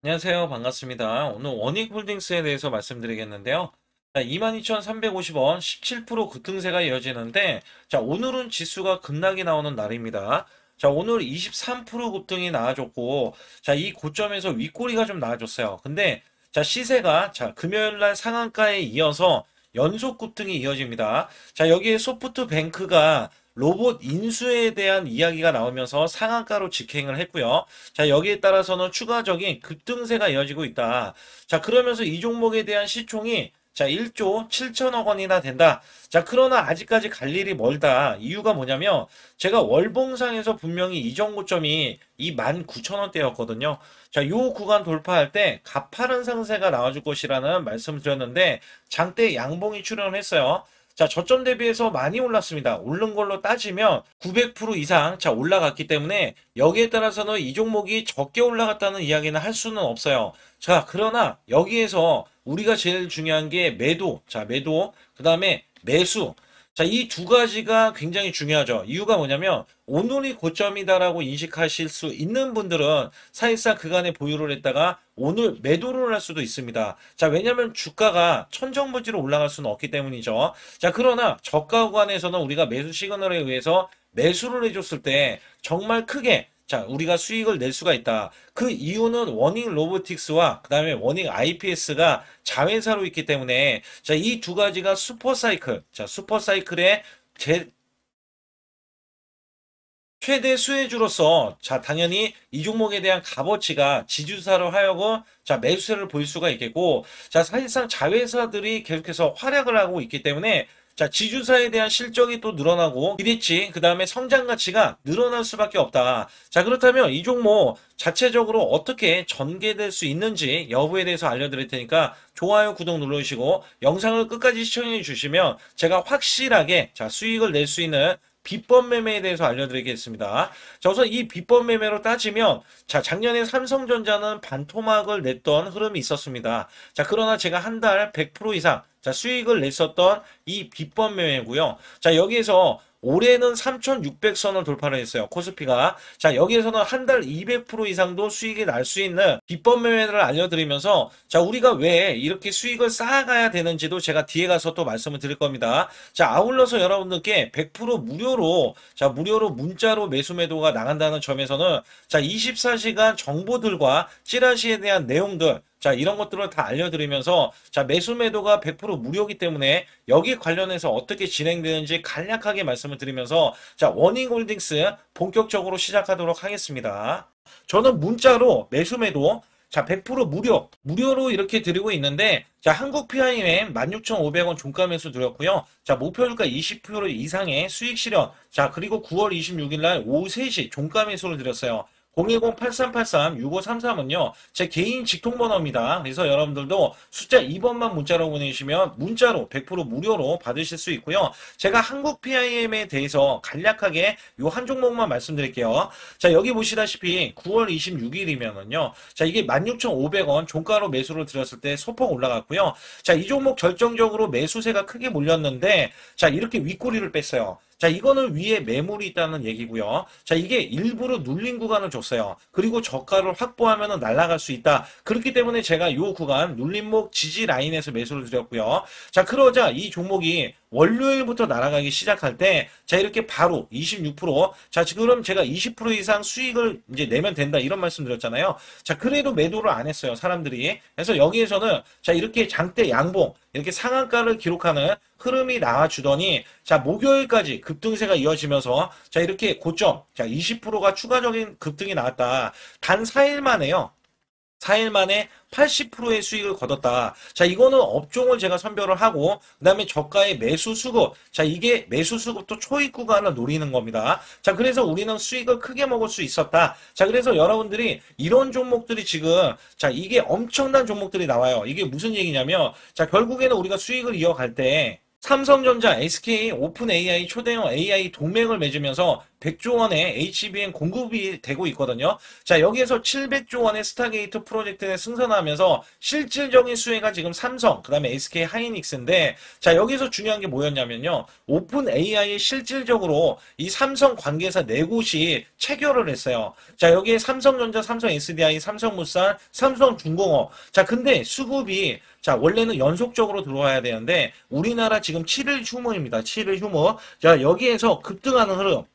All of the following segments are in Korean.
안녕하세요. 반갑습니다. 오늘 원익홀딩스에 대해서 말씀드리겠는데요. 자, 22,350원 17% 급등세가 이어지는데, 자, 오늘은 지수가 급락이 나오는 날입니다. 자, 오늘 23% 급등이 나와줬고, 자, 이 고점에서 윗꼬리가 좀 나와줬어요. 근데, 자, 시세가, 자, 금요일 날 상한가에 이어서 연속 급등이 이어집니다. 자, 여기에 소프트뱅크가 로봇 인수에 대한 이야기가 나오면서 상한가로 직행을 했고요. 자, 여기에 따라서는 추가적인 급등세가 이어지고 있다. 자, 그러면서 이 종목에 대한 시총이 자, 1조 7천억 원이나 된다. 자, 그러나 아직까지 갈 일이 멀다. 이유가 뭐냐면 제가 월봉상에서 분명히 이전 고점이 이 19,000원대였거든요. 자, 요 구간 돌파할 때 가파른 상세가 나와줄 것이라는 말씀을 드렸는데 장대 양봉이 출현을 했어요. 자, 저점 대비해서 많이 올랐습니다. 오른 걸로 따지면 900% 이상 자 올라갔기 때문에 여기에 따라서는 이 종목이 적게 올라갔다는 이야기는 할 수는 없어요. 자, 그러나 여기에서 우리가 제일 중요한 게 매도, 자, 매도, 그 다음에 매수. 자, 이 두 가지가 굉장히 중요하죠. 이유가 뭐냐면 오늘이 고점이다라고 인식하실 수 있는 분들은 사실상 그간에 보유를 했다가 오늘 매도를 할 수도 있습니다. 자, 왜냐면 주가가 천정부지로 올라갈 수는 없기 때문이죠. 자, 그러나 저가 구간에서는 우리가 매수 시그널에 의해서 매수를 해줬을 때 정말 크게 자, 우리가 수익을 낼 수가 있다. 그 이유는 워닝 로보틱스와 그 다음에 워닝 IPS가 자회사로 있기 때문에 자, 이 두 가지가 슈퍼사이클. 자, 슈퍼사이클의 최대 수혜주로서 자, 당연히 이 종목에 대한 값어치가 지주사로 하여금 자, 매수세를 보일 수가 있겠고 자, 사실상 자회사들이 계속해서 활약을 하고 있기 때문에 자, 지주사에 대한 실적이 또 늘어나고 기대치, 그 다음에 성장 가치가 늘어날 수밖에 없다. 자, 그렇다면 이 종목 자체적으로 어떻게 전개될 수 있는지 여부에 대해서 알려드릴 테니까 좋아요, 구독 눌러주시고 영상을 끝까지 시청해 주시면 제가 확실하게 자, 수익을 낼 수 있는 비법 매매에 대해서 알려드리겠습니다. 자, 우선 이 비법 매매로 따지면 자, 작년에 삼성전자는 반토막을 냈던 흐름이 있었습니다. 자, 그러나 제가 한 달 100% 이상 자, 수익을 냈었던 이 비법 매매고요. 자, 여기에서 올해는 3,600선을 돌파를 했어요. 코스피가. 자, 여기에서는 한 달 200% 이상도 수익이 날 수 있는 비법 매매를 알려드리면서 자, 우리가 왜 이렇게 수익을 쌓아가야 되는지도 제가 뒤에 가서 또 말씀을 드릴 겁니다. 자, 아울러서 여러분들께 100% 무료로 자, 무료로 문자로 매수 매도가 나간다는 점에서는 자, 24시간 정보들과 찌라시에 대한 내용들 자, 이런 것들을 다 알려드리면서 자, 매수 매도가 100% 무료이기 때문에 여기 관련해서 어떻게 진행되는지 간략하게 말씀을 드리면서 자, 워닝홀딩스 본격적으로 시작하도록 하겠습니다. 저는 문자로 매수 매도 자, 100% 무료로 이렇게 드리고 있는데 자, 한국 PIM 16,500원 종가 매수 드렸고요. 자, 목표 주가 20% 이상의 수익 실현. 자, 그리고 9월 26일 날 오후 3시 종가 매수를 드렸어요. 010-8383-6533은요, 제 개인 직통번호입니다. 그래서 여러분들도 숫자 2번만 문자로 보내주시면 문자로 100% 무료로 받으실 수 있고요. 제가 한국 PIM에 대해서 간략하게 요 한 종목만 말씀드릴게요. 자, 여기 보시다시피 9월 26일이면은요, 자, 이게 16,500원 종가로 매수를 드렸을 때 소폭 올라갔고요. 자, 이 종목 결정적으로 매수세가 크게 몰렸는데, 자, 이렇게 윗꼬리를 뺐어요. 자, 이거는 위에 매물이 있다는 얘기고요. 자, 이게 일부러 눌린 구간을 줬어요. 그리고 저가를 확보하면 날아갈 수 있다. 그렇기 때문에 제가 이 구간 눌림목 지지 라인에서 매수를 드렸고요. 자, 그러자 이 종목이 월요일부터 날아가기 시작할 때, 자, 이렇게 바로 26%, 자, 지금 제가 20% 이상 수익을 이제 내면 된다. 이런 말씀 드렸잖아요. 자, 그래도 매도를 안 했어요. 사람들이. 그래서 여기에서는, 자, 이렇게 장대 양봉, 이렇게 상한가를 기록하는 흐름이 나와주더니, 자, 목요일까지 급등세가 이어지면서, 자, 이렇게 고점, 자, 20%가 추가적인 급등이 나왔다. 단 4일 만에요. 4일 만에 80%의 수익을 거뒀다. 자, 이거는 업종을 제가 선별을 하고, 그 다음에 저가의 매수 수급. 자, 이게 매수 수급도 초입 구간을 노리는 겁니다. 자, 그래서 우리는 수익을 크게 먹을 수 있었다. 자, 그래서 여러분들이 이런 종목들이 지금, 자, 이게 엄청난 종목들이 나와요. 이게 무슨 얘기냐면, 자, 결국에는 우리가 수익을 이어갈 때, 삼성전자, SK, 오픈 AI, 초대형 AI 동맹을 맺으면서 100조 원의 HBM 공급이 되고 있거든요. 자, 여기에서 700조 원의 스타게이트 프로젝트에 승선하면서 실질적인 수혜가 지금 삼성, 그 다음에 SK 하이닉스인데, 자, 여기서 중요한 게 뭐였냐면요. 오픈 AI에 실질적으로 이 삼성 관계사 네 곳이 체결을 했어요. 자, 여기에 삼성전자, 삼성 SDI, 삼성물산, 삼성중공업. 자, 근데 수급이 자, 원래는 연속적으로 들어와야 되는데, 우리나라 지금 7일 휴무입니다. 7일 휴무. 자, 여기에서 급등하는 흐름.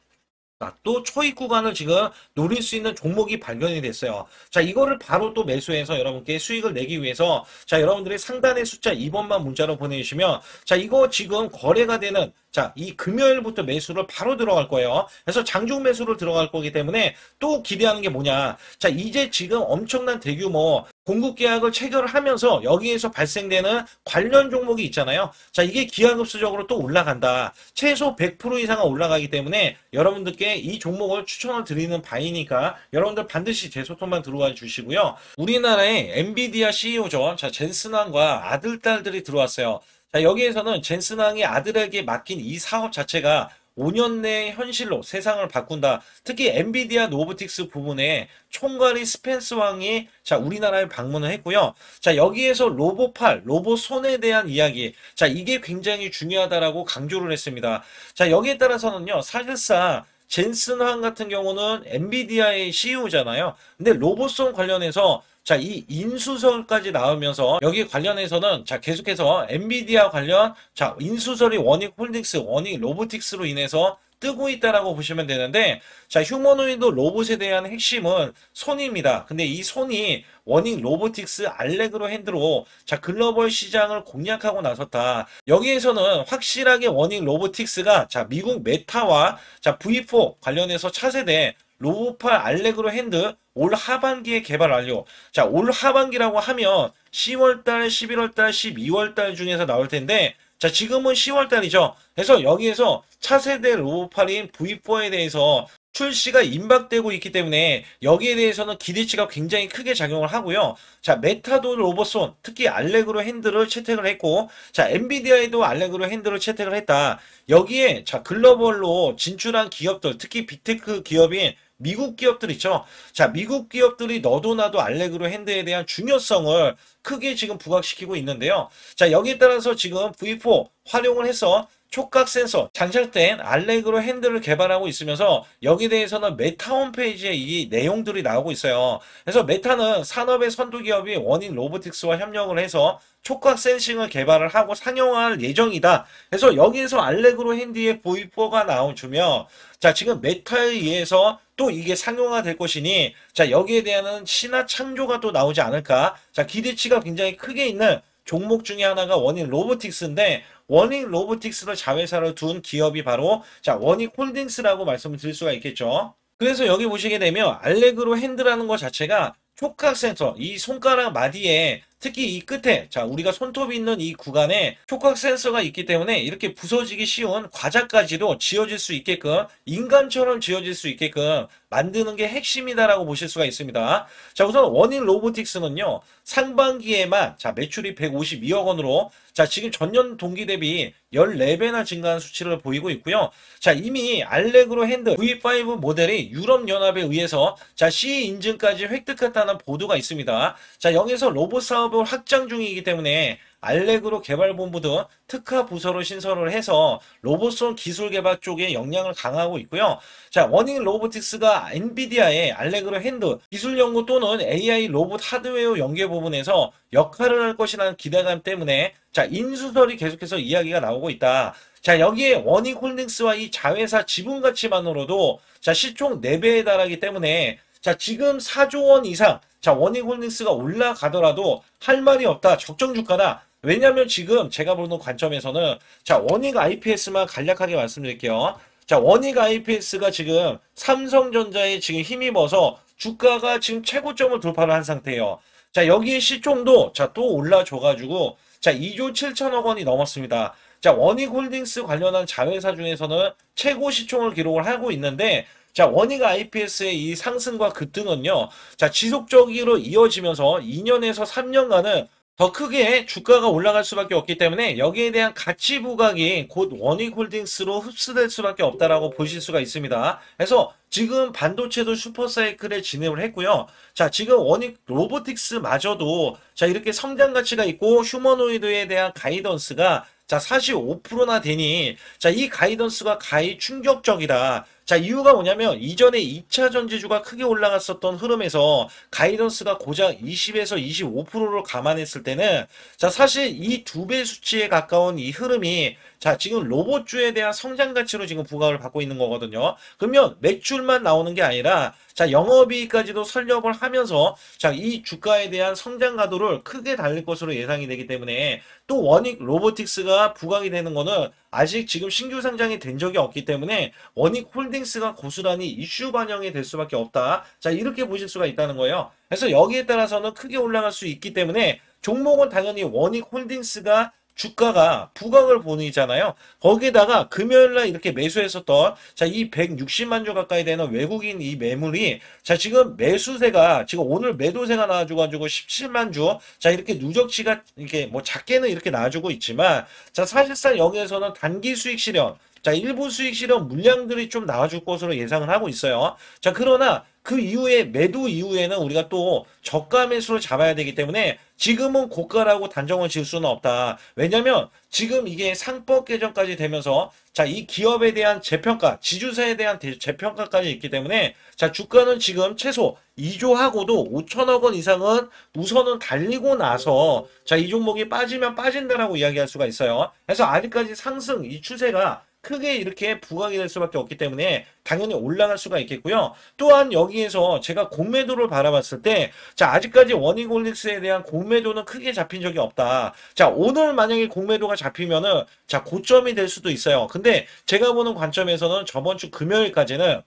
또 초입 구간을 지금 노릴 수 있는 종목이 발견이 됐어요. 자, 이거를 바로 또 매수해서 여러분께 수익을 내기 위해서 자, 여러분들이 상단의 숫자 2번만 문자로 보내주시면 자, 이거 지금 거래가 되는 자, 이 금요일부터 매수를 바로 들어갈 거예요. 그래서 장중 매수를 들어갈 거기 때문에 또 기대하는 게 뭐냐. 자, 이제 지금 엄청난 대규모 공급 계약을 체결을 하면서 여기에서 발생되는 관련 종목이 있잖아요. 자, 이게 기하급수적으로 또 올라간다. 최소 100% 이상은 올라가기 때문에 여러분들께 이 종목을 추천을 드리는 바이니까 여러분들 반드시 제 소통만 들어와 주시고요. 우리나라의 엔비디아 CEO죠. 자, 젠슨왕과 아들, 딸들이 들어왔어요. 자, 여기에서는 젠슨왕이 아들에게 맡긴 이 사업 자체가 5년 내 현실로 세상을 바꾼다. 특히 엔비디아 노브틱스 부분에 총괄이 스펜스 왕이 자, 우리나라에 방문을 했고요. 자, 여기에서 로봇팔, 로봇손에 대한 이야기. 자, 이게 굉장히 중요하다라고 강조를 했습니다. 자, 여기에 따라서는요. 사실상 젠슨 황 같은 경우는 엔비디아의 CEO잖아요. 근데 로봇손 관련해서 자, 이 인수설까지 나오면서 여기 관련해서는 자, 계속해서 엔비디아 관련 자, 인수설이 워닉 홀딩스, 워닉 로보틱스로 인해서 뜨고 있다라고 보시면 되는데 자, 휴머노이드 로봇에 대한 핵심은 손입니다. 근데 이 손이 워닉 로보틱스 알레그로 핸드로 자, 글로벌 시장을 공략하고 나섰다. 여기에서는 확실하게 워닉 로보틱스가 자, 미국 메타와 자, V4 관련해서 차세대 로봇팔 알레그로 핸드 올 하반기에 개발 완료. 자, 올 하반기라고 하면 10월달, 11월달, 12월달 중에서 나올 텐데 자, 지금은 10월달이죠. 그래서 여기에서 차세대 로봇팔인 V4에 대해서 출시가 임박되고 있기 때문에 여기에 대해서는 기대치가 굉장히 크게 작용을 하고요. 자, 메타도 로봇손, 특히 알레그로 핸드를 채택을 했고, 자, 엔비디아에도 알레그로 핸드를 채택을 했다. 여기에 자, 글로벌로 진출한 기업들, 특히 빅테크 기업인 미국 기업들 있죠. 자, 미국 기업들이 너도 나도 알레그로 핸드에 대한 중요성을 크게 지금 부각시키고 있는데요. 자, 여기에 따라서 지금 V4 활용을 해서 촉각 센서 장착된 알레그로 핸들을 개발하고 있으면서 여기에 대해서는 메타 홈페이지에 이 내용들이 나오고 있어요. 그래서 메타는 산업의 선도 기업이 워닝 로보틱스와 협력을 해서 촉각 센싱을 개발을 하고 상용할 예정이다. 그래서 여기에서 알레그로 핸디의 V4가 나와주면 자, 지금 메타에 의해서 또 이게 상용화 될 것이니 자, 여기에 대한 신화 창조가 또 나오지 않을까. 자, 기대치가 굉장히 크게 있는 종목 중에 하나가 워닝 로보틱스인데 워닝 로보틱스를 자회사로 둔 기업이 바로 자, 워닝 홀딩스라고 말씀을 드릴 수가 있겠죠. 그래서 여기 보시게 되면 알레그로 핸드라는 것 자체가 촉각 센서, 이 손가락 마디에 특히 이 끝에 자, 우리가 손톱이 있는 이 구간에 촉각 센서가 있기 때문에 이렇게 부서지기 쉬운 과자까지도 지어질 수 있게끔 인간처럼 지어질 수 있게끔 만드는 게 핵심이다라고 보실 수가 있습니다. 자, 우선 워닝 로보틱스는요. 상반기에만 자, 매출이 152억 원으로 자, 지금 전년 동기 대비 14배나 증가한 수치를 보이고 있고요. 자, 이미 알레그로 핸드 V5 모델이 유럽연합에 의해서 자, CE 인증까지 획득했다는 보도가 있습니다. 자, 여기서 로봇 사업을 확장 중이기 때문에 알레그로 개발본부 등 특화 부서로 신설을 해서 로봇손 기술 개발 쪽에 역량을 강화하고 있고요. 자, 워닝 로보틱스가 엔비디아의 알레그로 핸드 기술 연구 또는 AI 로봇 하드웨어 연계 부분에서 역할을 할 것이라는 기대감 때문에 자, 인수설이 계속해서 이야기가 나오고 있다. 자, 여기에 워닝 홀딩스와 이 자회사 지분 가치만으로도 자, 시총 4배에 달하기 때문에 자, 지금 4조 원 이상 자, 워닝 홀딩스가 올라가더라도 할 말이 없다. 적정 주가다. 왜냐면 지금 제가 보는 관점에서는 자, 워닉 IPS만 간략하게 말씀드릴게요. 자, 워닉 IPS가 지금 삼성전자에 지금 힘입어서 주가가 지금 최고점을 돌파를 한 상태예요. 자, 여기에 시총도 자, 또 올라줘가지고 자, 2조 7천억 원이 넘었습니다. 자, 워닉 홀딩스 관련한 자회사 중에서는 최고 시총을 기록을 하고 있는데 자, 워닉 IPS의 이 상승과 급등은요. 자, 지속적으로 이어지면서 2년에서 3년간은 더 크게 주가가 올라갈 수밖에 없기 때문에 여기에 대한 가치 부각이 곧 원익홀딩스로 흡수될 수밖에 없다라고 보실 수가 있습니다. 그래서 지금 반도체도 슈퍼사이클에 진입을 했고요. 자, 지금 원익 로보틱스마저도 자, 이렇게 성장 가치가 있고 휴머노이드에 대한 가이던스가 자, 45%나 되니 자, 이 가이던스가 가히 충격적이다. 자, 이유가 뭐냐면 이전에 2차 전지주가 크게 올라갔었던 흐름에서 가이던스가 고작 20에서 25%를 감안했을 때는 자, 사실 이 두 배 수치에 가까운 이 흐름이 자, 지금 로봇주에 대한 성장 가치로 지금 부각을 받고 있는 거거든요. 그러면 매출만 나오는 게 아니라 자, 영업이익까지도 설립을 하면서 자, 이 주가에 대한 성장 가도를 크게 달릴 것으로 예상이 되기 때문에 또 원익 로보틱스가 부각이 되는 거는 아직 지금 신규 상장이 된 적이 없기 때문에 원익 홀딩스가 고스란히 이슈 반영이 될 수밖에 없다. 자, 이렇게 보실 수가 있다는 거예요. 그래서 여기에 따라서는 크게 올라갈 수 있기 때문에 종목은 당연히 원익 홀딩스가 주가가 부각을 보이잖아요. 거기에다가 금요일날 이렇게 매수했었던 자, 이 160만 주 가까이 되는 외국인 이 매물이 자, 지금 매수세가 지금 오늘 매도세가 나와주고 17만 주 자, 이렇게 누적치가 이렇게 뭐 작게는 이렇게 나와주고 있지만 자, 사실상 여기에서는 단기 수익 실현 자, 일부 수익 실현 물량들이 좀 나와줄 것으로 예상을 하고 있어요. 자, 그러나 그 이후에 매도 이후에는 우리가 또 저가 매수를 잡아야 되기 때문에 지금은 고가라고 단정을 지을 수는 없다. 왜냐면 지금 이게 상법 개정까지 되면서 자, 이 기업에 대한 재평가, 지주사에 대한 재평가까지 있기 때문에 자, 주가는 지금 최소 2조하고도 5천억 원 이상은 우선은 달리고 나서 자, 이 종목이 빠지면 빠진다라고 이야기할 수가 있어요. 그래서 아직까지 상승 이 추세가 크게 이렇게 부각이 될 수밖에 없기 때문에 당연히 올라갈 수가 있겠고요. 또한 여기에서 제가 공매도를 바라봤을 때 자, 아직까지 원익홀릭스에 대한 공매도는 크게 잡힌 적이 없다. 자, 오늘 만약에 공매도가 잡히면은 자, 고점이 될 수도 있어요. 근데 제가 보는 관점에서는 저번 주 금요일까지는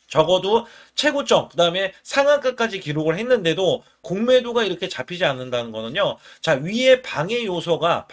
적어도 최고점, 그 다음에 상한가까지 기록을 했는데도 공매도가 이렇게 잡히지 않는다는 거는요. 자, 위에 방해 요소가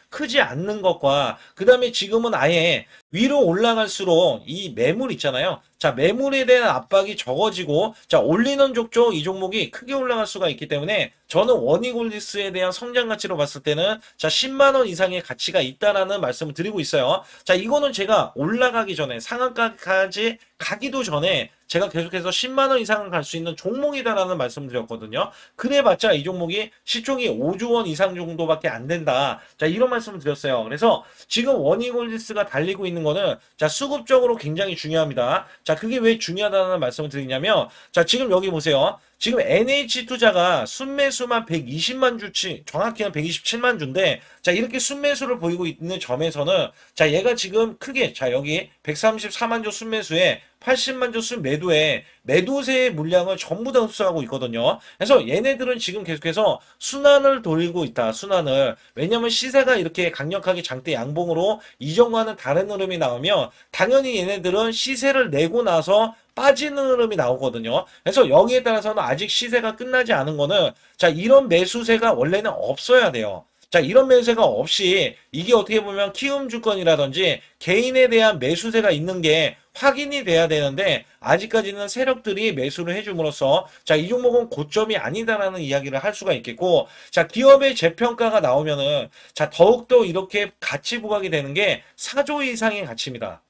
크지 않는 것과, 그 다음에 지금은 아예 위로 올라갈수록 이 매물 있잖아요. 자, 매물에 대한 압박이 적어지고, 자, 올리는 족족 이 종목이 크게 올라갈 수가 있기 때문에 저는 원익홀릭스에 대한 성장 가치로 봤을 때는 자, 10만 원 이상의 가치가 있다라는 말씀을 드리고 있어요. 자, 이거는 제가 올라가기 전에 상한가까지 가기도 전에 제가 계속해서 10만 원 이상은 갈 수 있는 종목이다라는 말씀을 드렸거든요. 그래봤자 이 종목이 시총이 5조 원 이상 정도밖에 안 된다. 자, 이런 말씀을 드렸어요. 그래서 지금 원익홀릭스가 달리고 있는 거는 자, 수급적으로 굉장히 중요합니다. 자, 그게 왜 중요하다는 말씀을 드리냐면 자, 지금 여기 보세요. 지금 NH투자가 순매수만 120만 주치, 정확히는 127만 주인데, 자, 이렇게 순매수를 보이고 있는 점에서는, 자, 얘가 지금 크게, 자, 여기 134만 주 순매수에 80만 주 순매도에 매도세의 물량을 전부 다 흡수하고 있거든요. 그래서 얘네들은 지금 계속해서 순환을 돌리고 있다, 순환을. 왜냐면 시세가 이렇게 강력하게 장대 양봉으로 이전과는 다른 흐름이 나오면, 당연히 얘네들은 시세를 내고 나서 빠지는 흐름이 나오거든요. 그래서 여기에 따라서는 아직 시세가 끝나지 않은 거는 자, 이런 매수세가 원래는 없어야 돼요. 자, 이런 매수세가 없이 이게 어떻게 보면 키움증권이라든지 개인에 대한 매수세가 있는 게 확인이 돼야 되는데 아직까지는 세력들이 매수를 해줌으로써 자, 이 종목은 고점이 아니다라는 이야기를 할 수가 있겠고 자, 기업의 재평가가 나오면은 자, 더욱더 이렇게 가치 부각이 되는 게 4조 이상의 가치입니다.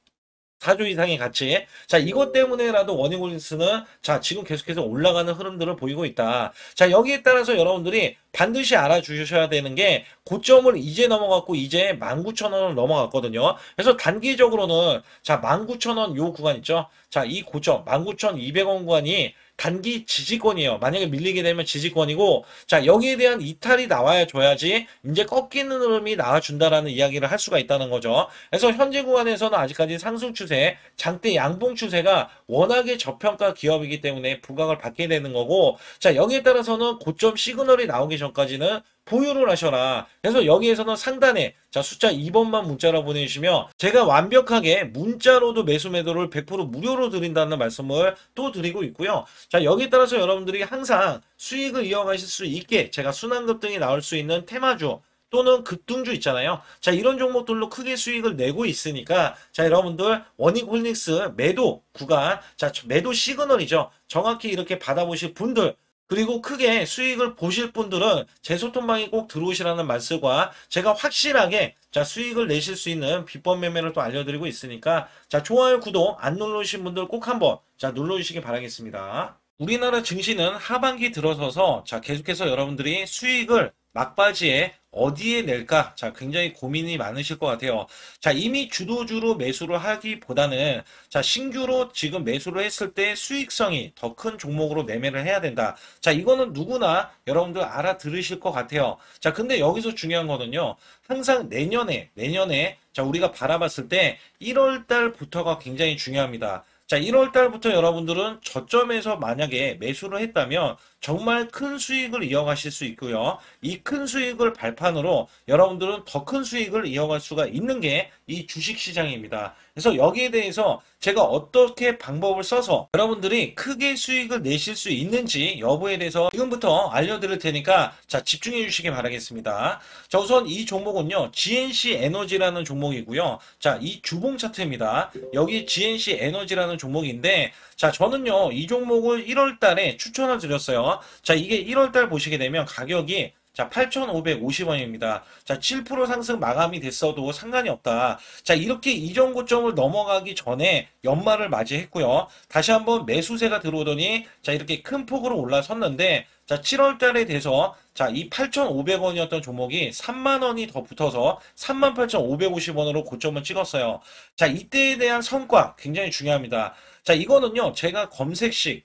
4조 이상의 가치. 자, 이것 때문에라도 원익홀릭스는 자, 지금 계속해서 올라가는 흐름들을 보이고 있다. 자, 여기에 따라서 여러분들이 반드시 알아주셔야 되는 게 고점을 이제 넘어갔고 이제 19,000원을 넘어갔거든요. 그래서 단기적으로는 자, 19,000원 요 구간 있죠. 자, 이 고점 19,200원 구간이 단기 지지권이에요. 만약에 밀리게 되면 지지권이고 자, 여기에 대한 이탈이 나와야 줘야지 이제 꺾이는 흐름이 나와준다라는 이야기를 할 수가 있다는 거죠. 그래서 현재 구간에서는 아직까지 상승 추세, 장대 양봉 추세가 워낙에 저평가 기업이기 때문에 부각을 받게 되는 거고 자, 여기에 따라서는 고점 시그널이 나오기 전까지는 보유를 하셔라. 그래서 여기에서는 상단에 자, 숫자 2번만 문자로 보내주시면 제가 완벽하게 문자로도 매수 매도를 100% 무료로 드린다는 말씀을 또 드리고 있고요. 자, 여기에 따라서 여러분들이 항상 수익을 이어가실 수 있게 제가 순환급등이 나올 수 있는 테마주 또는 급등주 있잖아요. 자, 이런 종목들로 크게 수익을 내고 있으니까 자, 여러분들 원익홀릭스 매도 구간 자, 매도 시그널이죠. 정확히 이렇게 받아보실 분들 그리고 크게 수익을 보실 분들은 제 소통방에 꼭 들어오시라는 말씀과 제가 확실하게 자 수익을 내실 수 있는 비법 매매를 또 알려드리고 있으니까 자 좋아요, 구독 안 눌러주신 분들 꼭 한번 자 눌러주시기 바라겠습니다. 우리나라 증시는 하반기 들어서서 자 계속해서 여러분들이 수익을 막바지에 어디에 낼까? 자, 굉장히 고민이 많으실 것 같아요. 자, 이미 주도주로 매수를 하기보다는 자, 신규로 지금 매수를 했을 때 수익성이 더 큰 종목으로 매매를 해야 된다. 자, 이거는 누구나 여러분들 알아들으실 것 같아요. 자, 근데 여기서 중요한 거는요. 항상 내년에 자, 우리가 바라봤을 때 1월 달부터가 굉장히 중요합니다. 자, 1월 달부터 여러분들은 저점에서 만약에 매수를 했다면 정말 큰 수익을 이어가실 수 있고요. 이 큰 수익을 발판으로 여러분들은 더 큰 수익을 이어갈 수가 있는 게 이 주식 시장입니다. 그래서 여기에 대해서 제가 어떻게 방법을 써서 여러분들이 크게 수익을 내실 수 있는지 여부에 대해서 지금부터 알려드릴 테니까 자, 집중해 주시기 바라겠습니다. 자, 우선 이 종목은요, GNC 에너지라는 종목이고요. 자, 이 주봉 차트입니다. 여기 GNC 에너지라는 종목인데, 자, 저는요, 이 종목을 1월 달에 추천을 드렸어요. 자, 이게 1월 달 보시게 되면 가격이 자, 8,550원입니다. 자, 7% 상승 마감이 됐어도 상관이 없다. 자, 이렇게 이전 고점을 넘어가기 전에 연말을 맞이했고요. 다시 한번 매수세가 들어오더니 자, 이렇게 큰 폭으로 올라섰는데 자, 7월 달에 돼서 자, 이 8,500원이었던 종목이 3만 원이 더 붙어서 38,550원으로 고점을 찍었어요. 자, 이때에 대한 성과 굉장히 중요합니다. 자, 이거는요, 제가 검색식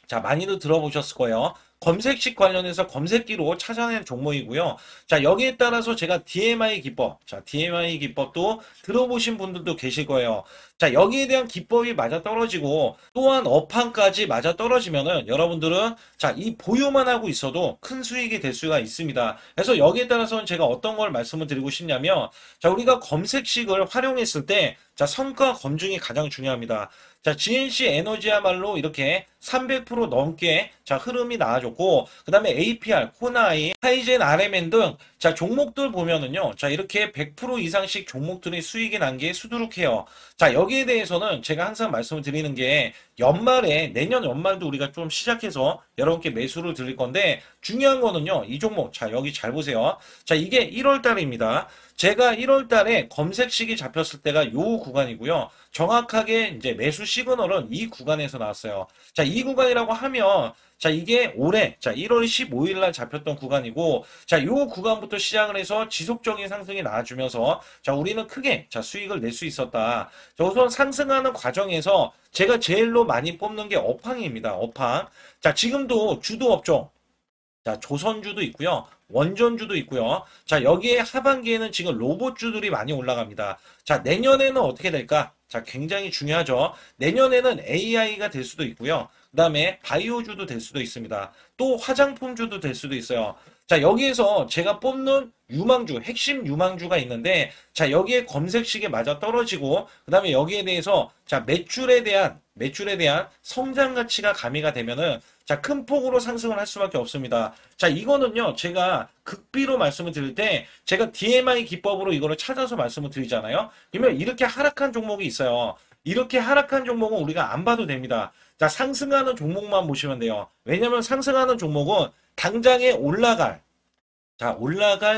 자, 많이들 들어보셨을 거예요. 검색식 관련해서 검색기로 찾아낸 종목이고요. 자, 여기에 따라서 제가 DMI 기법, 자, DMI 기법도 들어보신 분들도 계실 거예요. 자, 여기에 대한 기법이 맞아 떨어지고 또한 업황까지 맞아 떨어지면은 여러분들은 자, 이 보유만 하고 있어도 큰 수익이 될 수가 있습니다. 그래서 여기에 따라서는 제가 어떤 걸 말씀을 드리고 싶냐면 자, 우리가 검색식을 활용했을 때 자, 성과 검증이 가장 중요합니다. 자, GNC 에너지야말로 이렇게 300% 넘게 자, 흐름이 나와줬고, 그 다음에 APR, 코나이, 하이젠, RMN 등 자, 종목들 보면은요. 자, 이렇게 100% 이상씩 종목들이 수익이 난 게 수두룩해요. 자, 여기에 대해서는 제가 항상 말씀을 드리는 게 연말에 내년 연말도 우리가 좀 시작해서 여러분께 매수를 드릴 건데 중요한 거는요. 이 종목 자, 여기 잘 보세요. 자, 이게 1월 달입니다. 제가 1월 달에 검색식이 잡혔을 때가 요 구간이고요. 정확하게 이제 매수 시그널은 이 구간에서 나왔어요. 자, 이 구간이라고 하면 자, 이게 올해 자, 1월 15일 날 잡혔던 구간이고 자, 요 구간부터 시작을 해서 지속적인 상승이 나와주면서 자, 우리는 크게 자, 수익을 낼 수 있었다. 자, 우선 상승하는 과정에서 제가 제일로 많이 뽑는 게 업황입니다. 업황. 자, 지금도 주도 업종 자, 조선주도 있고요. 원전주도 있고요. 자, 여기에 하반기에는 지금 로봇주들이 많이 올라갑니다. 자, 내년에는 어떻게 될까? 자, 굉장히 중요하죠. 내년에는 AI가 될 수도 있고요. 그 다음에 바이오주도 될 수도 있습니다. 또 화장품주도 될 수도 있어요. 자, 여기에서 제가 뽑는 유망주, 핵심 유망주가 있는데, 자, 여기에 검색식에 맞아 떨어지고, 그 다음에 여기에 대해서, 자, 매출에 대한 성장 가치가 가미가 되면은, 자, 큰 폭으로 상승을 할 수밖에 없습니다. 자, 이거는요, 제가 극비로 말씀을 드릴 때, 제가 DMI 기법으로 이거를 찾아서 말씀을 드리잖아요. 그러면 이렇게 하락한 종목이 있어요. 이렇게 하락한 종목은 우리가 안 봐도 됩니다. 자, 상승하는 종목만 보시면 돼요. 왜냐면 상승하는 종목은 당장에 올라갈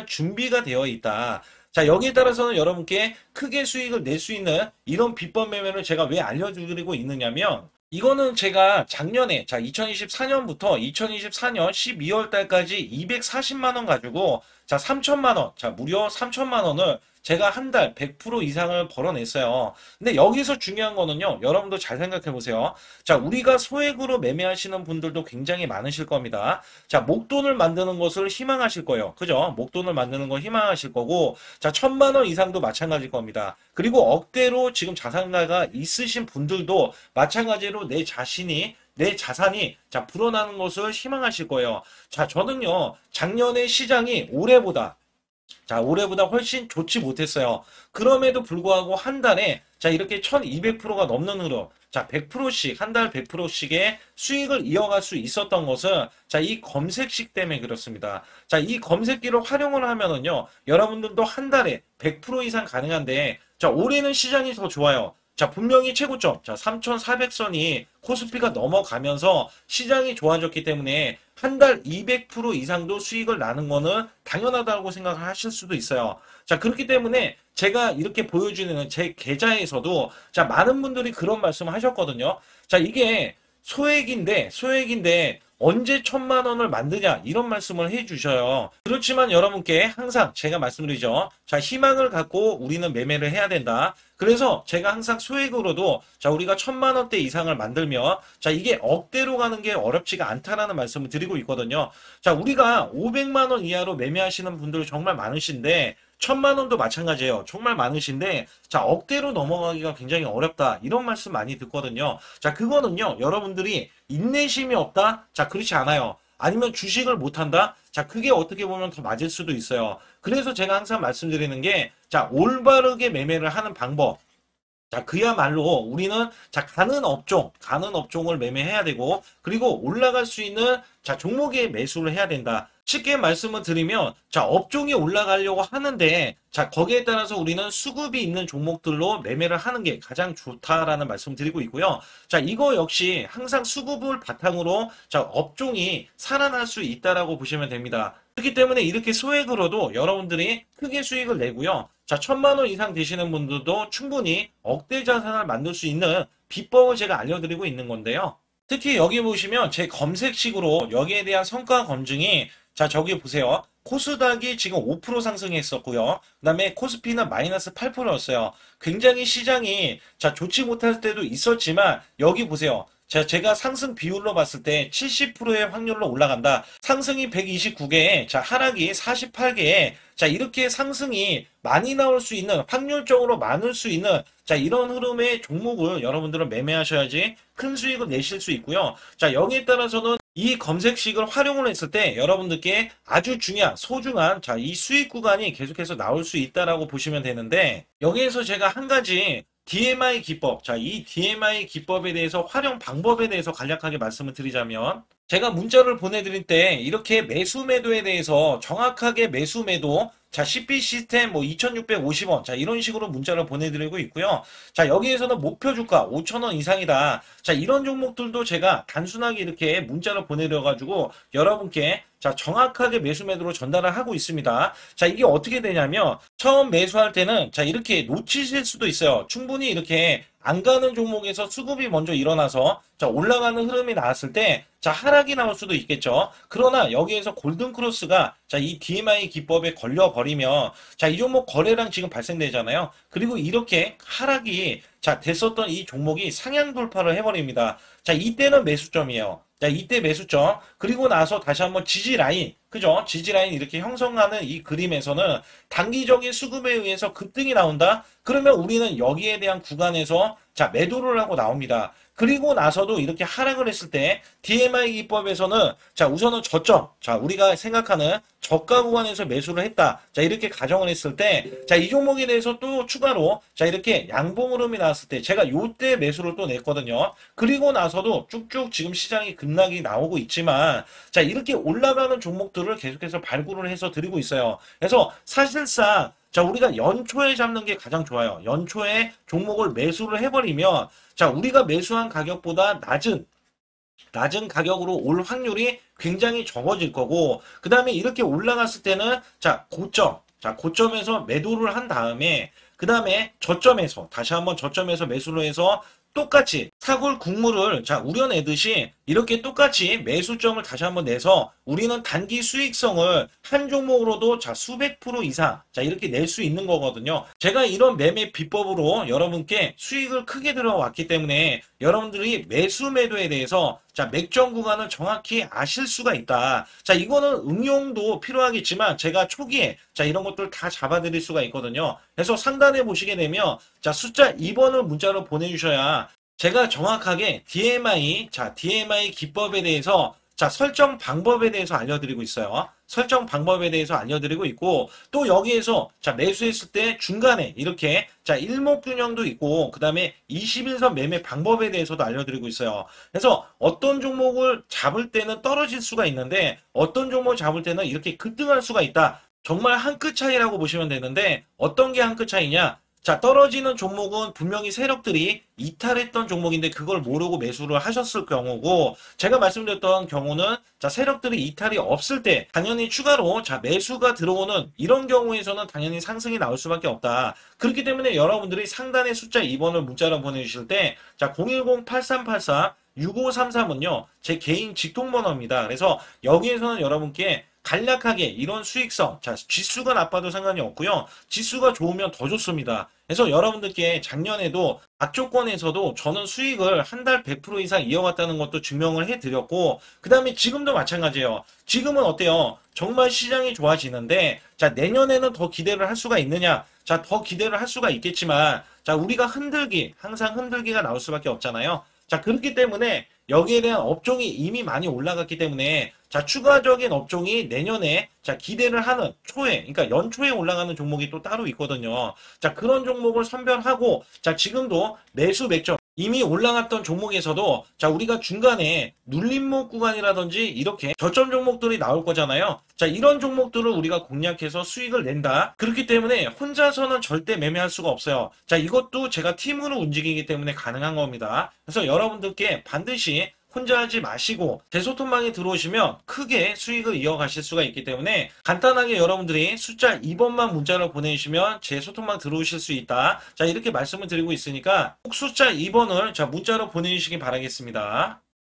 준비가 되어 있다. 자, 여기에 따라서는 여러분께 크게 수익을 낼 수 있는 이런 비법 매매를 제가 왜 알려드리고 있느냐면, 이거는 제가 작년에, 자, 2024년부터 2024년 12월 달까지 240만 원 가지고, 자, 3천만 원, 자, 무려 3천만 원을 제가 한 달 100% 이상을 벌어냈어요. 근데 여기서 중요한 거는요, 여러분도 잘 생각해 보세요. 자, 우리가 소액으로 매매하시는 분들도 굉장히 많으실 겁니다. 자, 목돈을 만드는 것을 희망하실 거예요. 그죠? 목돈을 만드는 걸 희망하실 거고, 자, 1,000만 원 이상도 마찬가지일 겁니다. 그리고 억대로 지금 자산가가 있으신 분들도 마찬가지로 내 자산이 자 불어나는 것을 희망하실 거예요. 자, 저는요 작년에 시장이 올해보다 훨씬 좋지 못했어요. 그럼에도 불구하고 한 달에 자 이렇게 1200%가 넘는 흐름, 자 100%씩 한 달 100%씩의 수익을 이어갈 수 있었던 것은 자 이 검색식 때문에 그렇습니다. 자, 이 검색기를 활용을 하면은요 여러분들도 한 달에 100% 이상 가능한데 자 올해는 시장이 더 좋아요. 자, 분명히 최고점, 자, 3,400선이 코스피가 넘어가면서 시장이 좋아졌기 때문에 한 달 200% 이상도 수익을 나는 거는 당연하다고 생각을 하실 수도 있어요. 자, 그렇기 때문에 제가 이렇게 보여주는 제 계좌에서도 자, 많은 분들이 그런 말씀을 하셨거든요. 자, 이게 소액인데 언제 1,000만 원을 만드냐 이런 말씀을 해주셔요. 그렇지만 여러분께 항상 제가 말씀드리죠. 자, 희망을 갖고 우리는 매매를 해야 된다. 그래서 제가 항상 소액으로도 자, 우리가 1,000만 원대 이상을 만들면 자, 이게 억대로 가는 게 어렵지가 않다라는 말씀을 드리고 있거든요. 자, 우리가 500만 원 이하로 매매하시는 분들 정말 많으신데 1,000만 원도 마찬가지예요. 정말 많으신데 자, 억대로 넘어가기가 굉장히 어렵다. 이런 말씀 많이 듣거든요. 자, 그거는요. 여러분들이 인내심이 없다? 자, 그렇지 않아요. 아니면 주식을 못한다? 자, 그게 어떻게 보면 더 맞을 수도 있어요. 그래서 제가 항상 말씀드리는 게 자, 올바르게 매매를 하는 방법. 자, 그야말로 우리는 자, 가는 업종을 매매해야 되고, 그리고 올라갈 수 있는 자, 종목에 매수를 해야 된다. 쉽게 말씀을 드리면, 자, 업종이 올라가려고 하는데, 자, 거기에 따라서 우리는 수급이 있는 종목들로 매매를 하는 게 가장 좋다라는 말씀을 드리고 있고요. 자, 이거 역시 항상 수급을 바탕으로 자, 업종이 살아날 수 있다라고 보시면 됩니다. 그렇기 때문에 이렇게 소액으로도 여러분들이 크게 수익을 내고요. 자, 1,000만 원 이상 되시는 분들도 충분히 억대 자산을 만들 수 있는 비법을 제가 알려드리고 있는 건데요. 특히 여기 보시면 제 검색식으로 여기에 대한 성과 검증이 자, 저기 보세요. 코스닥이 지금 5% 상승했었고요. 그 다음에 코스피는 마이너스 8%였어요. 굉장히 시장이 자, 좋지 못할 때도 있었지만 여기 보세요. 자, 제가 상승 비율로 봤을 때 70%의 확률로 올라간다. 상승이 129개에, 자, 하락이 48개에, 자, 이렇게 상승이 많이 나올 수 있는, 확률적으로 많을 수 있는, 자, 이런 흐름의 종목을 여러분들은 매매하셔야지 큰 수익을 내실 수 있고요. 자, 여기에 따라서는 이 검색식을 활용을 했을 때 여러분들께 아주 중요한, 소중한, 자, 이 수익 구간이 계속해서 나올 수 있다라고 보시면 되는데, 여기에서 제가 한 가지 DMI 기법, 자, 이 DMI 기법에 대해서 활용 방법에 대해서 간략하게 말씀을 드리자면 제가 문자를 보내드릴 때 이렇게 매수 매도에 대해서 정확하게 매수 매도 자, CP 시스템 뭐 2,650원 자, 이런 식으로 문자를 보내드리고 있고요. 자, 여기에서는 목표 주가 5,000원 이상이다. 자, 이런 종목들도 제가 단순하게 이렇게 문자를 보내드려가지고 여러분께 자, 정확하게 매수 매도로 전달을 하고 있습니다. 자, 이게 어떻게 되냐면 처음 매수할 때는 자, 이렇게 놓치실 수도 있어요. 충분히 이렇게 안 가는 종목에서 수급이 먼저 일어나서 자, 올라가는 흐름이 나왔을 때 자, 하락이 나올 수도 있겠죠. 그러나 여기에서 골든 크로스가 자, 이 DMI 기법에 걸려 버리면 자, 이 종목 거래량 지금 발생되잖아요. 그리고 이렇게 하락이 자, 됐었던 이 종목이 상향 돌파를 해버립니다. 자, 이때는 매수점이에요. 자, 이때 매수점. 그리고 나서 다시 한번 지지 라인. 그죠? 지지 라인 이렇게 형성하는 이 그림에서는 단기적인 수급에 의해서 급등이 나온다? 그러면 우리는 여기에 대한 구간에서 자, 매도를 하고 나옵니다. 그리고 나서도 이렇게 하락을 했을 때 DMI 기법에서는 자, 우선은 저점. 자, 우리가 생각하는 저가 구간에서 매수를 했다. 자, 이렇게 가정을 했을 때 자, 이 종목에 대해서 또 추가로 자, 이렇게 양봉 흐름이 나왔을 때 제가 요때 매수를 또 냈거든요. 그리고 나서도 쭉쭉 지금 시장이 급락이 나오고 있지만 자, 이렇게 올라가는 종목들을 계속해서 발굴을 해서 드리고 있어요. 그래서 사실상 자, 우리가 연초에 잡는 게 가장 좋아요. 연초에 종목을 매수를 해버리면 자, 우리가 매수한 가격보다 낮은 가격으로 올 확률이 굉장히 적어질 거고, 그 다음에 이렇게 올라갔을 때는 자, 고점에서 매도를 한 다음에 그 다음에 저점에서 다시 한번 저점에서 매수를 해서 똑같이 사골 국물을 자, 우려내듯이 이렇게 똑같이 매수점을 다시 한번 내서 우리는 단기 수익성을 한 종목으로도 자, 수백 프로 이상 자, 이렇게 낼 수 있는 거거든요. 제가 이런 매매 비법으로 여러분께 수익을 크게 들어왔기 때문에 여러분들이 매수 매도에 대해서 자, 맥점 구간을 정확히 아실 수가 있다. 자, 이거는 응용도 필요하겠지만 제가 초기에 자, 이런 것들 다 잡아드릴 수가 있거든요. 그래서 상단에 보시게 되면 자, 숫자 2번을 문자로 보내주셔야 제가 정확하게 DMI 기법에 대해서 자, 설정 방법에 대해서 알려드리고 있어요. 설정 방법에 대해서 알려드리고 있고, 또 여기에서 자, 매수했을 때 중간에 이렇게 자, 일목균형도 있고, 그 다음에 21선 매매 방법에 대해서도 알려드리고 있어요. 그래서 어떤 종목을 잡을 때는 떨어질 수가 있는데 어떤 종목을 잡을 때는 이렇게 급등할 수가 있다. 정말 한 끗 차이라고 보시면 되는데 어떤 게 한 끗 차이냐? 자, 떨어지는 종목은 분명히 세력들이 이탈했던 종목인데 그걸 모르고 매수를 하셨을 경우고, 제가 말씀드렸던 경우는 자, 세력들이 이탈이 없을 때 당연히 추가로 자, 매수가 들어오는 이런 경우에서는 당연히 상승이 나올 수밖에 없다. 그렇기 때문에 여러분들이 상단의 숫자 2번을 문자로 보내주실 때 자, 010-8384-6533은요, 제 개인 직통번호입니다. 그래서 여기에서는 여러분께 간략하게 이런 수익성, 자, 지수가 나빠도 상관이 없고요. 지수가 좋으면 더 좋습니다. 그래서 여러분들께 작년에도 악조건에서도 저는 수익을 한 달 100% 이상 이어갔다는 것도 증명을 해드렸고, 그 다음에 지금도 마찬가지예요. 지금은 어때요? 정말 시장이 좋아지는데, 자, 내년에는 더 기대를 할 수가 있느냐? 자, 더 기대를 할 수가 있겠지만, 자, 우리가 항상 흔들기가 나올 수밖에 없잖아요. 자, 그렇기 때문에 여기에 대한 업종이 이미 많이 올라갔기 때문에 자, 추가적인 업종이 내년에 자, 기대를 하는 초에, 그러니까 연초에 올라가는 종목이 또 따로 있거든요. 자, 그런 종목을 선별하고 자, 지금도 매수 맥점 이미 올라갔던 종목에서도 자, 우리가 중간에 눌림목 구간이라든지 이렇게 저점 종목들이 나올 거잖아요. 자, 이런 종목들을 우리가 공략해서 수익을 낸다. 그렇기 때문에 혼자서는 절대 매매할 수가 없어요. 자, 이것도 제가 팀으로 움직이기 때문에 가능한 겁니다. 그래서 여러분들께 반드시 혼자 하지 마시고 제 소통방에 들어오시면 크게 수익을 이어가실 수가 있기 때문에 간단하게 여러분들이 숫자 2번만 문자로 보내주시면 제 소통방 들어오실 수 있다. 자, 이렇게 말씀을 드리고 있으니까 꼭 숫자 2번을 자, 문자로 보내주시기 바라겠습니다.